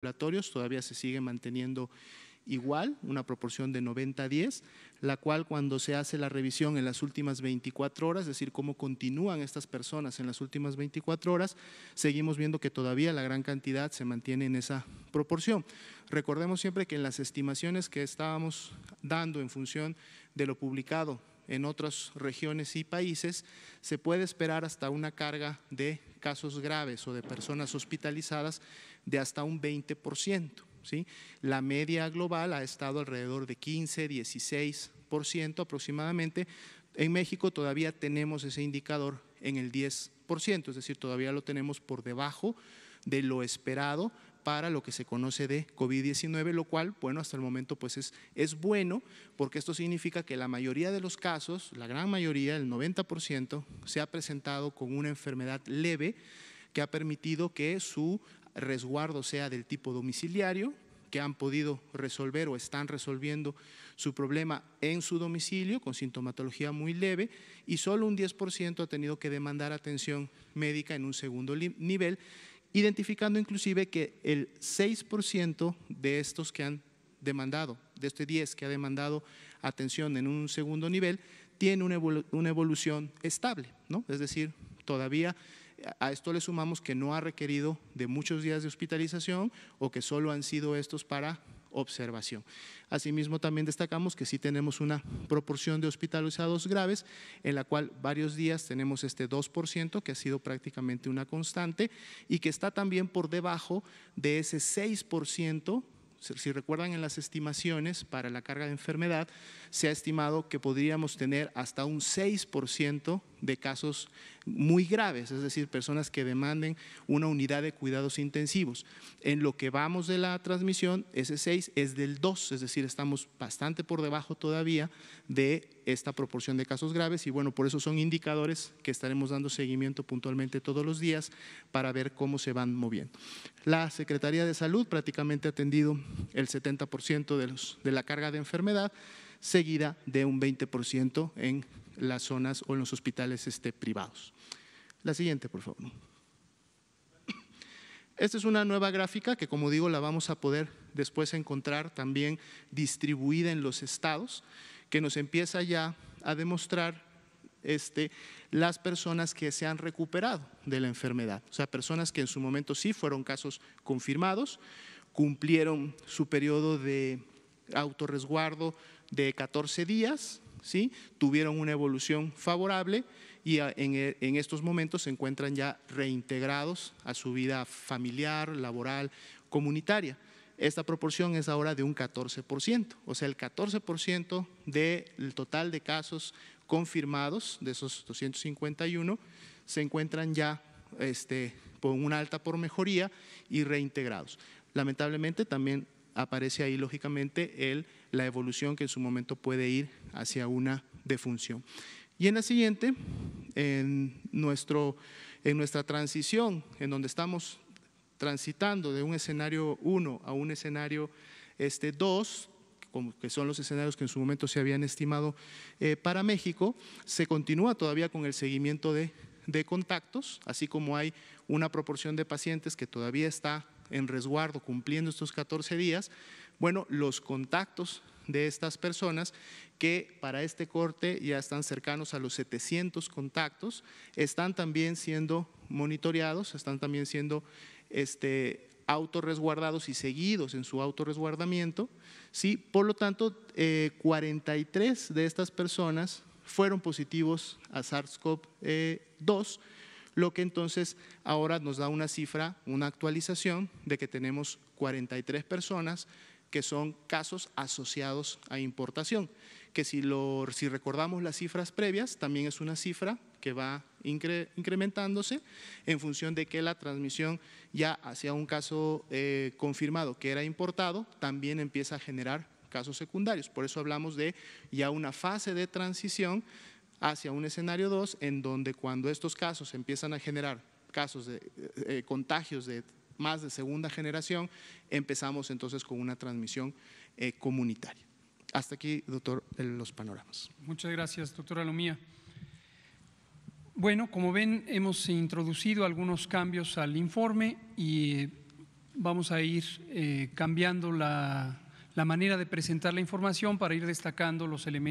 ambulatorios todavía se sigue manteniendo igual, una proporción de 90-10, la cual cuando se hace la revisión en las últimas 24 horas, es decir, cómo continúan estas personas en las últimas 24 horas, seguimos viendo que todavía la gran cantidad se mantiene en esa proporción. Recordemos siempre que en las estimaciones que estábamos dando en función de lo publicado en otras regiones y países, se puede esperar hasta una carga de casos graves o de personas hospitalizadas de hasta un 20%. ¿sí? La media global ha estado alrededor de 15–16% aproximadamente. En México todavía tenemos ese indicador en el 10%, es decir, todavía lo tenemos por debajo de lo esperado para lo que se conoce de COVID-19, lo cual, bueno, hasta el momento pues es bueno, porque esto significa que la mayoría de los casos, la gran mayoría, el 90%, se ha presentado con una enfermedad leve que ha permitido que su resguardo sea del tipo domiciliario, que han podido resolver o están resolviendo su problema en su domicilio con sintomatología muy leve, y solo un 10% ha tenido que demandar atención médica en un segundo nivel, identificando inclusive que el 6% de estos que han demandado, de este 10 que ha demandado atención en un segundo nivel, tiene una evolución estable, ¿no? Es decir, todavía a esto le sumamos que no ha requerido de muchos días de hospitalización o que solo han sido estos para observación. Asimismo, también destacamos que sí tenemos una proporción de hospitalizados graves en la cual varios días tenemos este 2% que ha sido prácticamente una constante y que está también por debajo de ese 6%. Si recuerdan, en las estimaciones para la carga de enfermedad se ha estimado que podríamos tener hasta un 6% de casos muy graves, es decir, personas que demanden una unidad de cuidados intensivos. En lo que vamos de la transmisión, ese 6 es del 2, es decir, estamos bastante por debajo todavía de esta proporción de casos graves y bueno, por eso son indicadores que estaremos dando seguimiento puntualmente todos los días para ver cómo se van moviendo. La Secretaría de Salud prácticamente ha atendido el 70% de la carga de enfermedad, seguida de un 20% en las zonas o en los hospitales privados. La siguiente, por favor. Esta es una nueva gráfica que, como digo, la vamos a poder después encontrar también distribuida en los estados, que nos empieza ya a demostrar las personas que se han recuperado de la enfermedad, o sea, personas que en su momento sí fueron casos confirmados, cumplieron su periodo de autorresguardo de 14 días, ¿sí? Tuvieron una evolución favorable y en estos momentos se encuentran ya reintegrados a su vida familiar, laboral, comunitaria. Esta proporción es ahora de un 14%, o sea, el 14% del total de casos confirmados, de esos 251, se encuentran ya con una alta por mejoría y reintegrados. Lamentablemente también aparece ahí lógicamente la evolución que en su momento puede ir hacia una defunción. Y en la siguiente, en nuestra transición, en donde estamos transitando de un escenario 1 a un escenario 2, que son los escenarios que en su momento se habían estimado para México, se continúa todavía con el seguimiento de contactos, así como hay una proporción de pacientes que todavía está en resguardo cumpliendo estos 14 días, bueno, los contactos de estas personas que para este corte ya están cercanos a los 700 contactos, están también siendo monitoreados, están también siendo autorresguardados y seguidos en su autorresguardamiento, ¿sí? Por lo tanto, 43 de estas personas fueron positivos a SARS-CoV-2, lo que entonces ahora nos da una cifra, una actualización de que tenemos 43 personas que son casos asociados a importación, que si recordamos las cifras previas, también es una cifra que va incrementándose en función de que la transmisión ya hacia un caso confirmado que era importado, también empieza a generar casos secundarios. Por eso hablamos de ya una fase de transición hacia un escenario 2, en donde cuando estos casos empiezan a generar casos de contagios de más de segunda generación, empezamos entonces con una transmisión comunitaria. Hasta aquí, doctor, los panoramas. Muchas gracias, doctora Lomía. Bueno, como ven, hemos introducido algunos cambios al informe y vamos a ir cambiando la manera de presentar la información para ir destacando los elementos